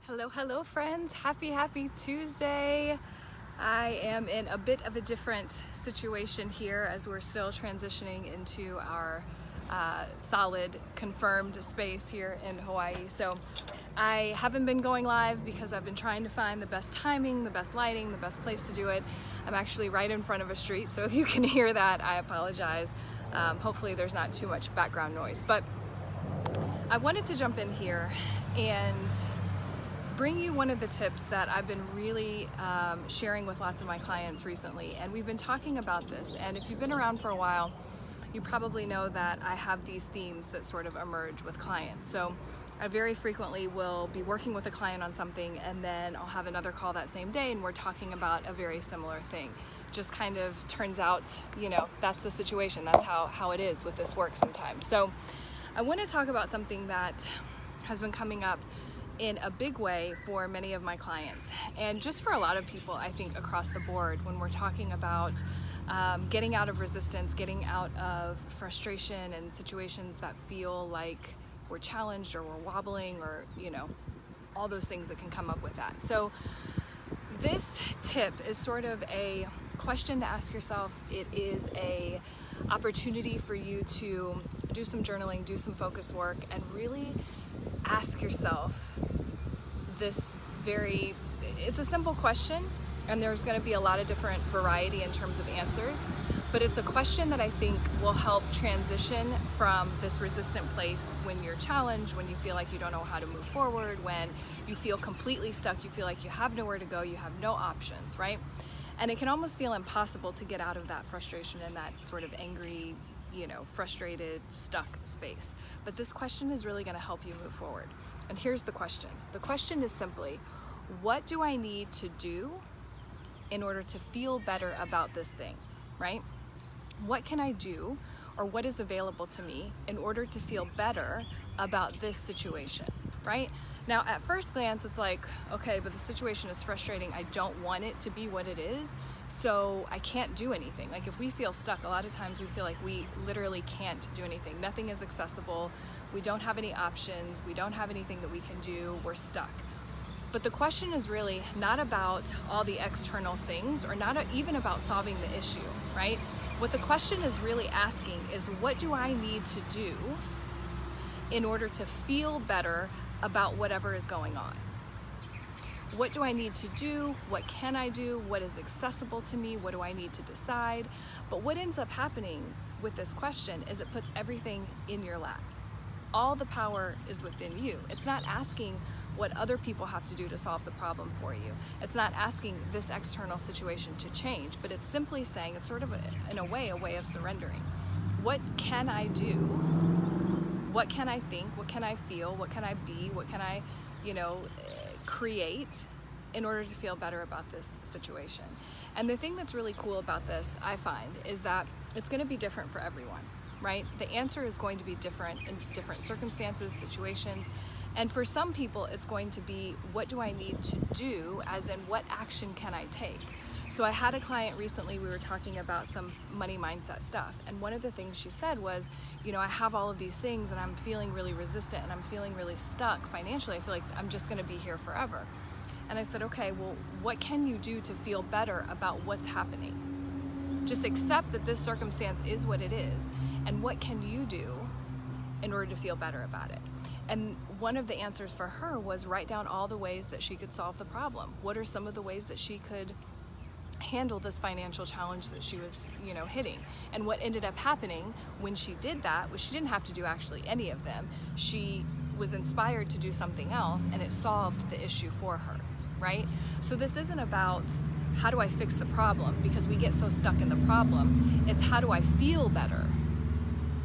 Hello friends, happy Tuesday. I am in a bit of a different situation here as we're still transitioning into our solid confirmed space here in Hawaii. So I haven't been going live because I've been trying to find the best timing, the best lighting, the best place to do it. I'm actually right in front of a street, so if you can hear that, I apologize. Hopefully there's not too much background noise, but I wanted to jump in here and bring you one of the tips that I've been really sharing with lots of my clients recently. And we've been talking about this, and if you've been around for a while, you probably know that I have these themes that sort of emerge with clients. So I very frequently will be working with a client on something, and then I'll have another call that same day and we're talking about a very similar thing. Just kind of turns out, that's the situation. That's how it is with this work sometimes. So I want to talk about something that has been coming up in a big way for many of my clients, and just for a lot of people, I think across the board, when we're talking about getting out of resistance, getting out of frustration and situations that feel like we're challenged or we're wobbling, or all those things that can come up with that. So this tip is sort of a question to ask yourself. It is a opportunity for you to do some journaling, do some focus work, and really ask yourself this it's a simple question, and there's going to be a lot of different variety in terms of answers, but it's a question that I think will help transition from this resistant place when you're challenged, when you feel like you don't know how to move forward, when you feel completely stuck, you feel like you have nowhere to go, you have no options, right? And it can almost feel impossible to get out of that frustration and that sort of angry, frustrated, stuck space. But this question is really going to help you move forward. And here's the question. The question is simply, what do I need to do in order to feel better about this thing, right? What can I do, or what is available to me in order to feel better about this situation, right? Now, at first glance, it's like, okay, but the situation is frustrating. I don't want it to be what it is, so I can't do anything. Like, if we feel stuck, a lot of times we feel like we literally can't do anything. Nothing is accessible. We don't have any options. We don't have anything that we can do. We're stuck. But the question is really not about all the external things, or not even about solving the issue, right? What the question is really asking is, what do I need to do in order to feel better about whatever is going on? What do I need to do? What can I do? What is accessible to me? What do I need to decide? But what ends up happening with this question is it puts everything in your lap. All the power is within you. It's not asking what other people have to do to solve the problem for you. It's not asking this external situation to change, but it's simply saying, it's sort of in a way of surrendering. What can I do? What can I think? What can I feel? What can I be? What can I, create in order to feel better about this situation? And the thing that's really cool about this, I find, is that it's going to be different for everyone, right? The answer is going to be different in different circumstances, situations. And for some people, it's going to be, what do I need to do, as in what action can I take? So I had a client recently, we were talking about some money mindset stuff, and one of the things she said was, I have all of these things and I'm feeling really resistant and I'm feeling really stuck financially. I feel like I'm just going to be here forever. And I said, okay, well, what can you do to feel better about what's happening? Just accept that this circumstance is what it is, and what can you do in order to feel better about it? And one of the answers for her was write down all the ways that she could solve the problem. What are some of the ways that she could handle this financial challenge that she was, hitting? And what ended up happening when she did that was she didn't have to do actually any of them. She was inspired to do something else, and it solved the issue for her, right? So this isn't about how do I fix the problem, because we get so stuck in the problem. It's how do I feel better?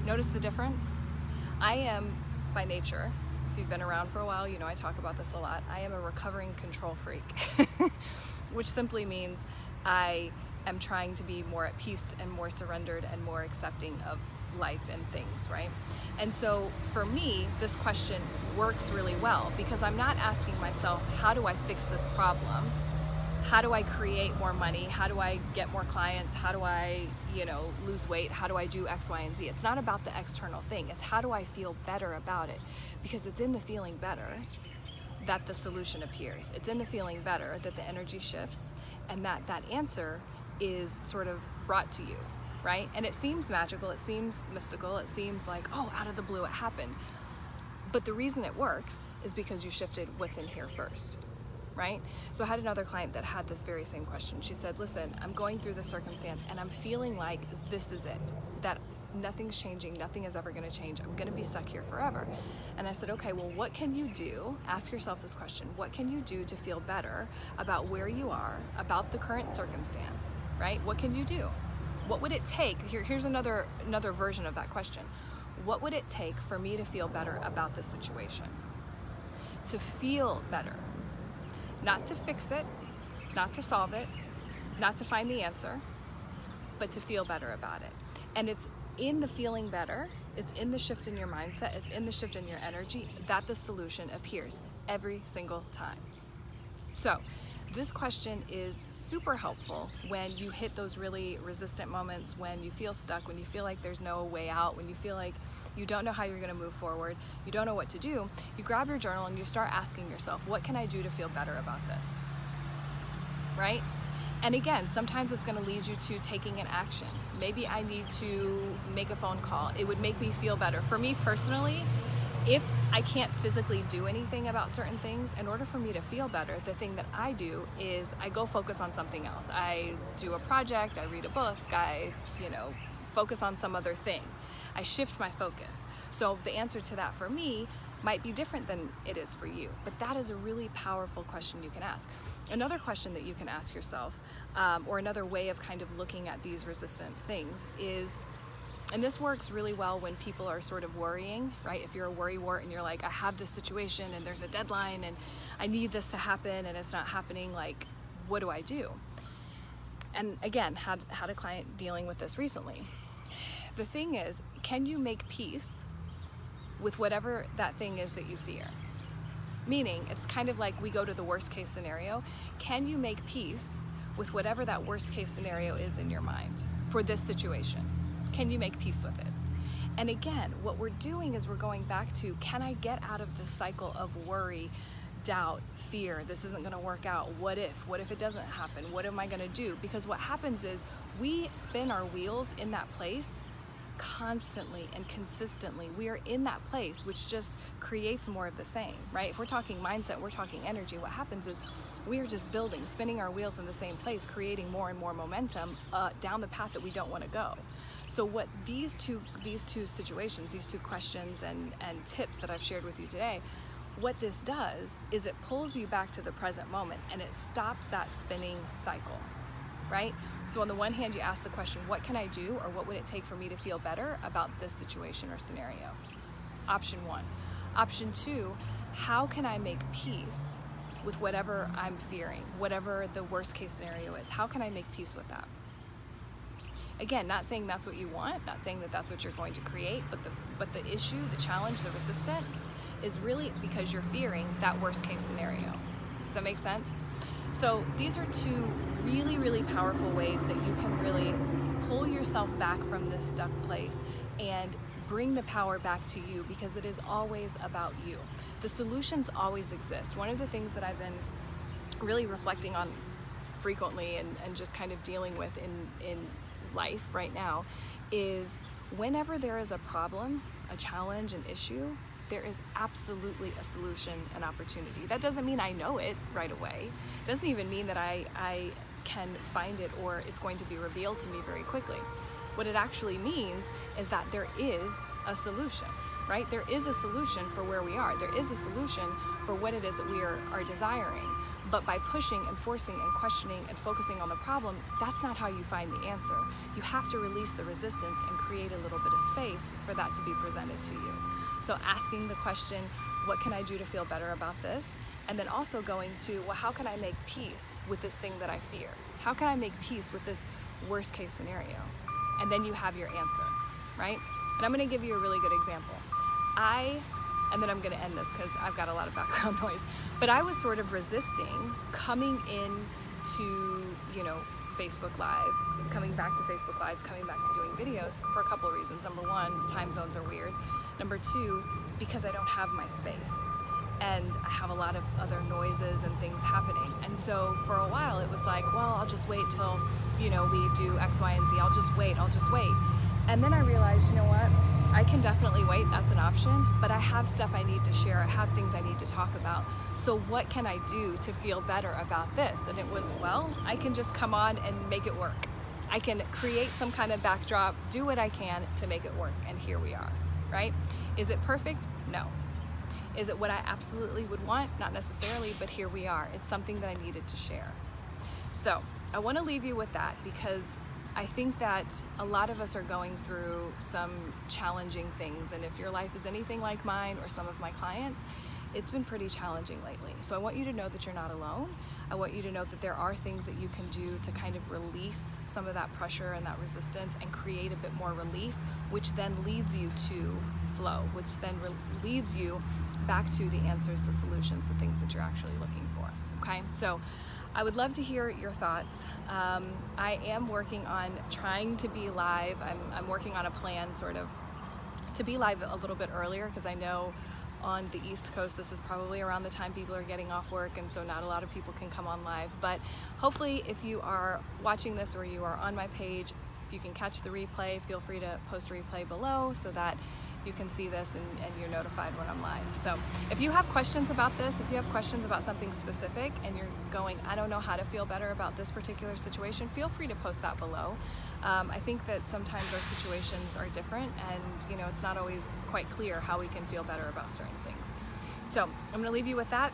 Notice the difference? I am, by nature, if you've been around for a while, I talk about this a lot. I am a recovering control freak, which simply means I am trying to be more at peace and more surrendered and more accepting of life and things, right? And so for me, this question works really well, because I'm not asking myself, how do I fix this problem? How do I create more money? How do I get more clients? How do I, lose weight? How do I do X, Y, and Z? It's not about the external thing. It's how do I feel better about it? Because it's in the feeling better that the solution appears. It's in the feeling better that the energy shifts and that answer is sort of brought to you, right? And it seems magical, it seems mystical, it seems like, oh, out of the blue it happened. But the reason it works is because you shifted what's in here first, right? So I had another client that had this very same question. She said, listen, I'm going through this circumstance and I'm feeling like this is it, that nothing's changing, nothing is ever gonna change, I'm gonna be stuck here forever. And I said, okay, well, what can you do? Ask yourself this question. What can you do to feel better about where you are, about the current circumstance, right? What can you do? What would it take? Here's another version of that question. What would it take for me to feel better about this situation? To feel better. Not to fix it, not to solve it, not to find the answer, but to feel better about it. And it's in the feeling better, it's in the shift in your mindset, it's in the shift in your energy that the solution appears every single time. So this question is super helpful when you hit those really resistant moments, when you feel stuck, when you feel like there's no way out, when you feel like you don't know how you're gonna move forward, you don't know what to do. You grab your journal and you start asking yourself, what can I do to feel better about this, right? And again, sometimes it's gonna lead you to taking an action. Maybe I need to make a phone call. It would make me feel better. For me personally, if I can't physically do anything about certain things, in order for me to feel better, the thing that I do is I go focus on something else. I do a project, I read a book, I, focus on some other thing. I shift my focus. So the answer to that for me might be different than it is for you, but that is a really powerful question you can ask. Another question that you can ask yourself, or another way of kind of looking at these resistant things is, and this works really well when people are sort of worrying, right? If you're a worrywart and you're like, I have this situation and there's a deadline and I need this to happen and it's not happening, like, what do I do? And again, had a client dealing with this recently. The thing is, can you make peace with whatever that thing is that you fear? Meaning, it's kind of like we go to the worst case scenario. Can you make peace with whatever that worst case scenario is in your mind for this situation? Can you make peace with it? And again, what we're doing is we're going back to, can I get out of this cycle of worry, doubt, fear, this isn't gonna work out, what if it doesn't happen, what am I gonna do? Because what happens is we spin our wheels in that place constantly and consistently. We are in that place, which just creates more of the same, right? If we're talking mindset, we're talking energy, what happens is we are just spinning our wheels in the same place, creating more and more momentum down the path that we don't want to go. So what these two situations, these two questions and tips that I've shared with you today, what this does is it pulls you back to the present moment and it stops that spinning cycle, right? So on the one hand, you ask the question, what can I do, or what would it take for me to feel better about this situation or scenario? Option one. Option two, how can I make peace with whatever I'm fearing, whatever the worst case scenario is? How can I make peace with that? Again, not saying that's what you want, not saying that that's what you're going to create, but the issue, the challenge, the resistance is really because you're fearing that worst case scenario. Does that make sense? So these are two really, really powerful ways that you can really pull yourself back from this stuck place and bring the power back to you, because it is always about you. The solutions always exist. One of the things that I've been really reflecting on frequently and just kind of dealing with in life right now is whenever there is a problem, a challenge, an issue, there is absolutely a solution, an opportunity. That doesn't mean I know it right away. It doesn't even mean that I can find it or it's going to be revealed to me very quickly. What it actually means is that there is a solution, right? There is a solution for where we are. There is a solution for what it is that we are desiring. But by pushing and forcing and questioning and focusing on the problem, that's not how you find the answer. You have to release the resistance and create a little bit of space for that to be presented to you. So asking the question, what can I do to feel better about this? And then also going to, well, how can I make peace with this thing that I fear? How can I make peace with this worst case scenario? And then you have your answer, right? And I'm gonna give you a really good example. And then I'm gonna end this because I've got a lot of background noise, but I was sort of resisting coming in to, Facebook Live, coming back to Facebook Lives, coming back to doing videos for a couple of reasons. Number one, time zones are weird. Number two, because I don't have my space. and I have a lot of other noises and things happening. And so for a while it was like, well, I'll just wait till, we do X, Y, and Z. I'll just wait. And then I realized, you know what? I can definitely wait, that's an option, but I have stuff I need to share, I have things I need to talk about. So what can I do to feel better about this? And it was, well, I can just come on and make it work. I can create some kind of backdrop, do what I can to make it work, and here we are, right? Is it perfect? No. Is it what I absolutely would want? Not necessarily, but here we are. It's something that I needed to share. So I want to leave you with that, because I think that a lot of us are going through some challenging things, and if your life is anything like mine or some of my clients, it's been pretty challenging lately. So I want you to know that you're not alone. I want you to know that there are things that you can do to kind of release some of that pressure and that resistance and create a bit more relief, which then leads you to flow, which then leads you back to the answers, the solutions, the things that you're actually looking for, okay? So I would love to hear your thoughts. I am working on trying to be live. I'm working on a plan sort of to be live a little bit earlier, because I know on the East Coast this is probably around the time people are getting off work, and so not a lot of people can come on live. But hopefully if you are watching this or you are on my page, if you can catch the replay, feel free to post a replay below so that you can see this and you're notified when I'm live. So if you have questions about this, if you have questions about something specific and you're going, I don't know how to feel better about this particular situation, feel free to post that below. I think that sometimes our situations are different, and it's not always quite clear how we can feel better about certain things. So I'm going to leave you with that.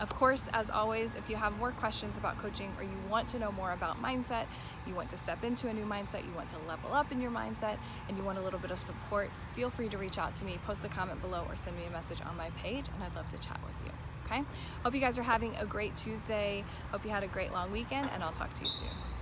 Of course, as always, if you have more questions about coaching, or you want to know more about mindset, you want to step into a new mindset, you want to level up in your mindset, and you want a little bit of support, feel free to reach out to me, post a comment below, or send me a message on my page, and I'd love to chat with you. Okay? Hope you guys are having a great Tuesday. Hope you had a great long weekend, and I'll talk to you soon.